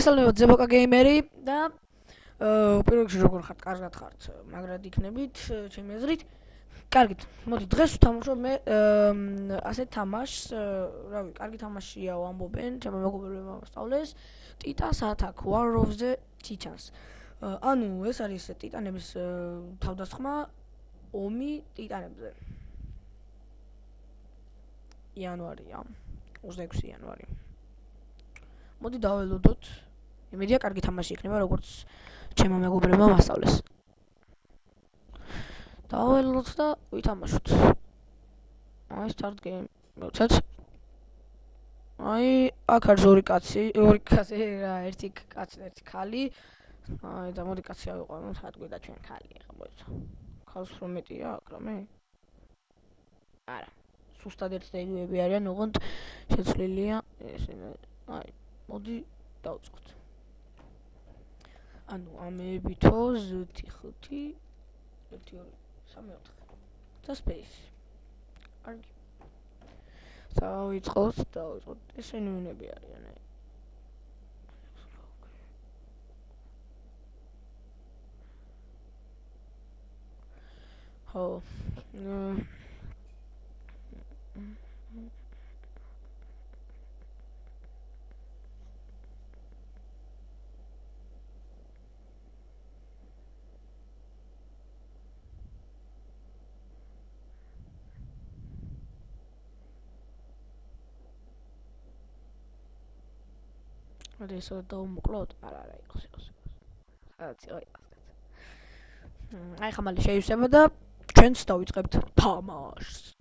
მოგესალმებით ზებოკა გეიმერი და პირველ რიგში როგორ ხართ? კარგად ხართ, მაგრად იქნებით, ჩემი აზრით. კარგით, მოდი დღეს ვთამაშობ მე ასეთ თამაშს, რავი, კარგი თამაშია ვამბობენ, ჩემო მეგობრებმა მოსწავლეს, Titans Attack War of the Titans. ანუ ეს არის ტიტანების თავდასხმა ომი ტიტანებზე. იანვარია, 26 იანვარი. მოდი დაველოდოთ. იმედია კარგი თამაში იქნება, როგორც ჩემო მეგობრებმა მასწავლეს. დაველოდოთ და ვითამაშოთ. აი start game. მოვცეთ. აი აქ არის ორი კაცი რა, ერთი კაცი და ერთი ქალი. აი და მოდი კაცი ავიყვანოთ, ადგილ და ჩვენ ქალი ახლა მოიცა. ქალს რომ მეტია აქ რამე? არა. სუსტად ერთი და იგივეები არიან, ოღონდ შეცვლილია ეს აი მოდი დავწყოთ. ანუ ამეებითო 5 1 2 3 4 და space. კარგი. დავიწყოთ. ესენი უნები არიან. ხო. მოდი ისე დავმოკლოთ, არა იყოს. რაც იყოს. აი ხამალი შეივსება და ჩვენც დავიწყებთ თამაშს.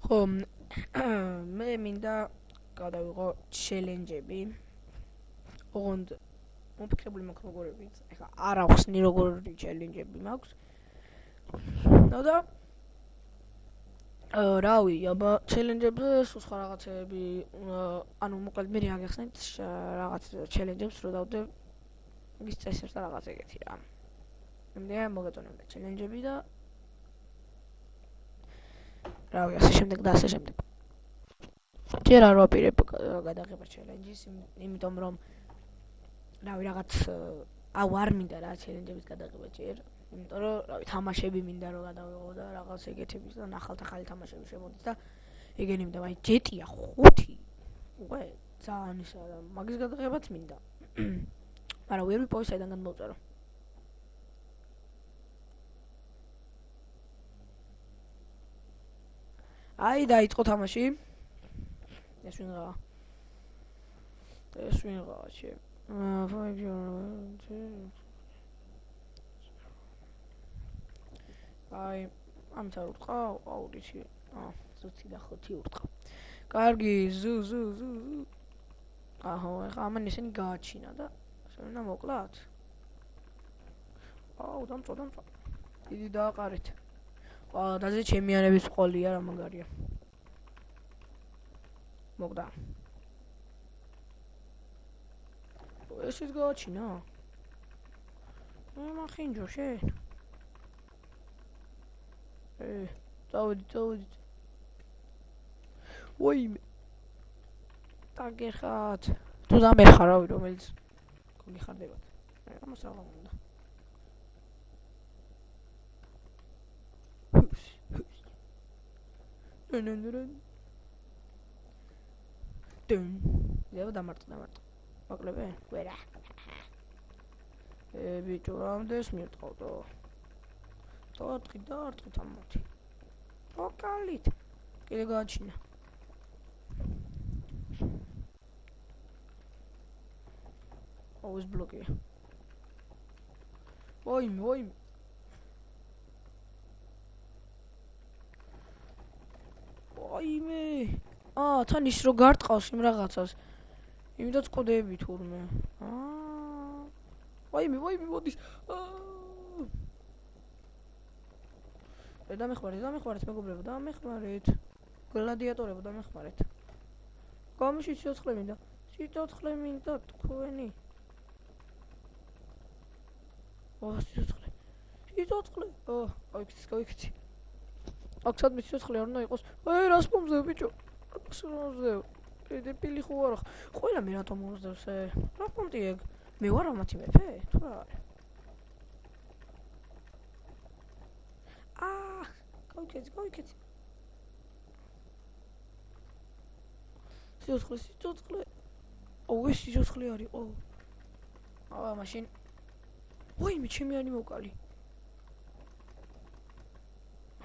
ხო, მე მინდა გადავიღო ჩელენჯები. ოღონდ მოფიქრებული მაქვს როგორებიც. ეხლა არ ახსნი როგორი ჩელენჯები მაქვს. და რავი, აბა ჩელენჯებზე სულ სხვა რაღაცები, ანუ მოკლედ მე რა გახსნით რაღაც ჩელენჯებს რო დავდე ის წესებს და რაღაც ეგეთი რა. მე მოგეწონებდა ჩელენჯები და რავი, ასე შემდეგ. ჯერ არ ვაპირებ გადაღება ჩელენჯის, იმიტომ რომ რავი რაღაც არ მინდა რა ჩელენჯების გადაღება ჯერ. იმიტომ რომ რავი თამაშები მინდა რომ გადავიღო და რაღაც ეგეთების და ახალი თამაშები შემოდის და ეგენი მინდა, აი ჯეტია 5. უკვე ძალიან ისა და მაგის გადაღებაც მინდა. მაგრამ ვერ ვიპოვე საიდან გადმოვწერო. აი დაიწყო თამაში. ეს ვინღაა შე. აი, ამით არ ურტყავ, აუდიცი. ზუსტი და 5 ურტყავ. კარგი, ზუ. აჰო, ეხლა ამან ისინი გააჩინა და შენა მოკლათ. აუ, დამწვა. დიდი დააყარეთ. ყველაზე ჩემიანების ყოლია რა მაგარია. მოგდა. ესეც გააჩინა. მახინჯო შენ. წავედით. ვაიმე. დაგეხათ. თუ დამეხარ რავი რომელიც გიხარდებათ. ამას რა უნდა. დუნ. ზევა დამარტყა. მოკლები? ვერა. ბიჭო, რამდენს მივტყავდო? დაარტყი თამოთი. ოკალით. კიდე გააჩინა. ეს ბლოკია. ვაიმე. თან ის რო გარტყავს იმ რაღაცას. იმედაც კოდები თურმე. ვაიმე, მოდის. დამეხმარეთ მეგობრებო, დამეხმარეთ. გლადიატორებო, დამეხმარეთ. გამიში სიცოცხლე მინდა თქვენი. სიცოცხლე. გავიქცი. აქ სადმე სიცოცხლე არ უნდა იყოს. რას მომზევ ბიჭო? რას მომზევ? დეპილი ხო არა? ყველა მე რატომ მომზევს? რა პონტი ეგ? მე ვარ ამათი მეფე? თუ რა არის? გავიქეცი. სიცოცხლე. ეს სიცოცხლე არის, მაშინ. მე ჩემი ანი მოკალი.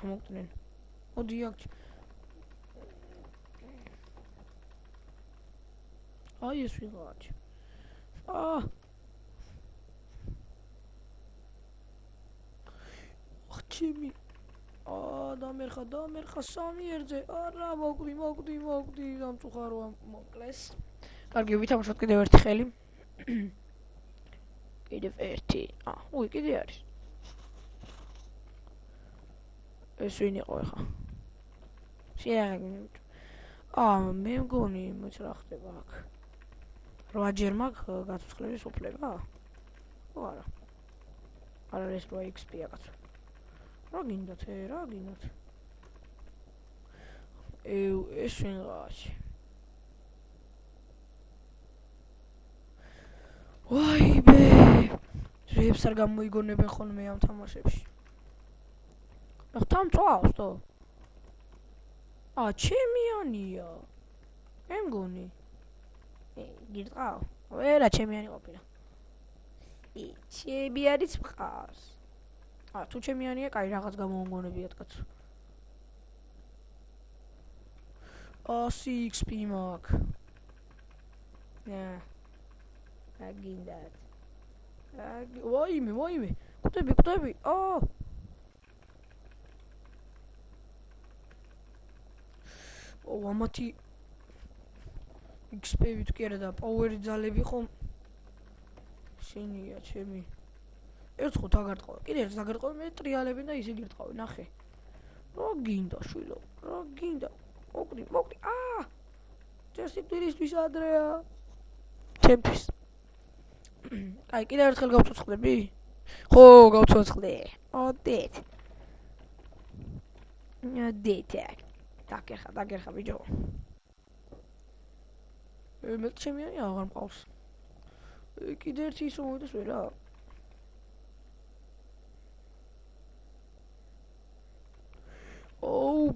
მოკდნენ. მოდი აქ. ეს ვიღაჩი. ჩემი დამერხა სამი ერთზე. არა, მოკდი, დამწუხარო მოკლეს. კარგი, ვითამაშოთ კიდევ ერთი ხელი. კიდევ ერთი. კიდე არის. ეს ვინ იყო ახლა? შეაგნებ. მე მგონი მოც რა ხდება აქ. 8 ჯერ მაქვს გაცოცხლების უფლება? არა. არა ეს 8 XP-ა კაცო. რა გინდათ? ეს ვიღაჩი. ვაიმე! რებს არ გამოიგონებენ ხოლმე ამ თამაშებში. დამწვავს თო? ჩემიანია. მე მგონი. გირწყავ? რა ჩემიანი ყოფილა. ჩემი არის მყავს. თუ ჩემიანია, კაი რაღაც გამომგონებიათ კაცო. 100 XP მაქვს. აგინდათ. ვაიმე. კვდები. ამათი XP-ვით კი არა და პაუერი ძალები ხომ შენია ჩემი. ერთ ხო დაგარტყავე. კიდე ერთ დაგარტყავე, მე ტრიალებენ და ისე გირტყავე, ნახე. რა გინდა შვილო? რა გინდა? მოკდი. ჯერსიტვირისთვის ადრეა. ჩემთვის. აი, კიდე ერთხელ გავცოცხლები? ხო, გავცოცხლე. ოდეთ. დაგერხა ბიჭო. მე ჩემიანი აღარ მყავს. კიდე ერთი ის მომედეს ვერა.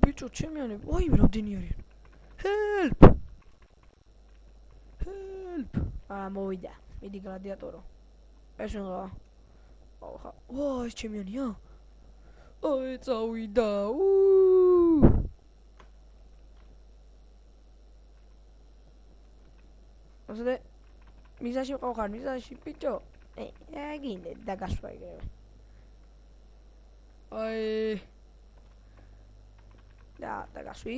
ბიჭო, ჩემიანი. ვაიმე, რამდენი არიან? Help! მოვიდა. მიდი გლადიატორო. ეს ვიღაა. ეს ჩემიანია? წავიდა. ასე მიზაში ყავ მიზაში ბიჭო. აგინე დაგასვა ეგრევე. დაგასვი.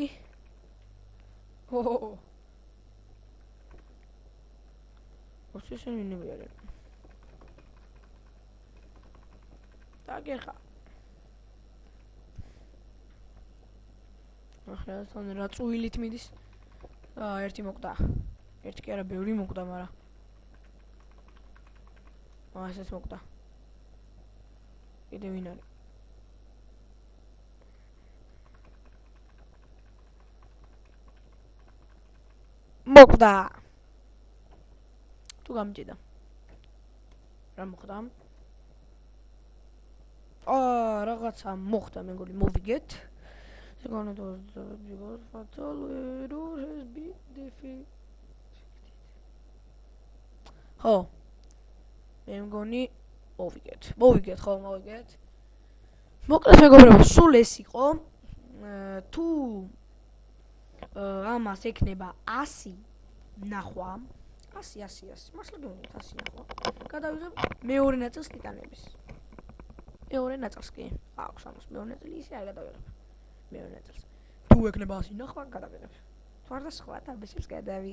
ოსი შენინები არის. დაგერხა. ახლა თან რა წუილით მიდის? ერთი მოკვდა. ერთი კი არა, ბევრი მოკვდა, მაგრამ ესეც მოკვდა. კიდე ვინ არის? მოკვდა. თუ გამჭიდა. რა მოხდა? რაღაცა მოხდა, მე მგონი მოვიგეთ. because fatal error has been defeated. მე მგონი მოვიგეთ. მოკლედ მეგობრებო, სულ ეს იყო. თუ ამას ექნება 100 ნახვა, 100. მართლა გეუბნებით 100 ნახვა. გადავიღებ მეორე ნაწილს ტიტანების. მეორე ნაწილს კი აქვს ამას მეორე ნაწილი ისე არ გადავიღებ. მეორე ნაწილს. თუ ექნება 100 ნახვა, გადავიღებ. თუ არ და სხვა დაბეჭებს გადავიღებ.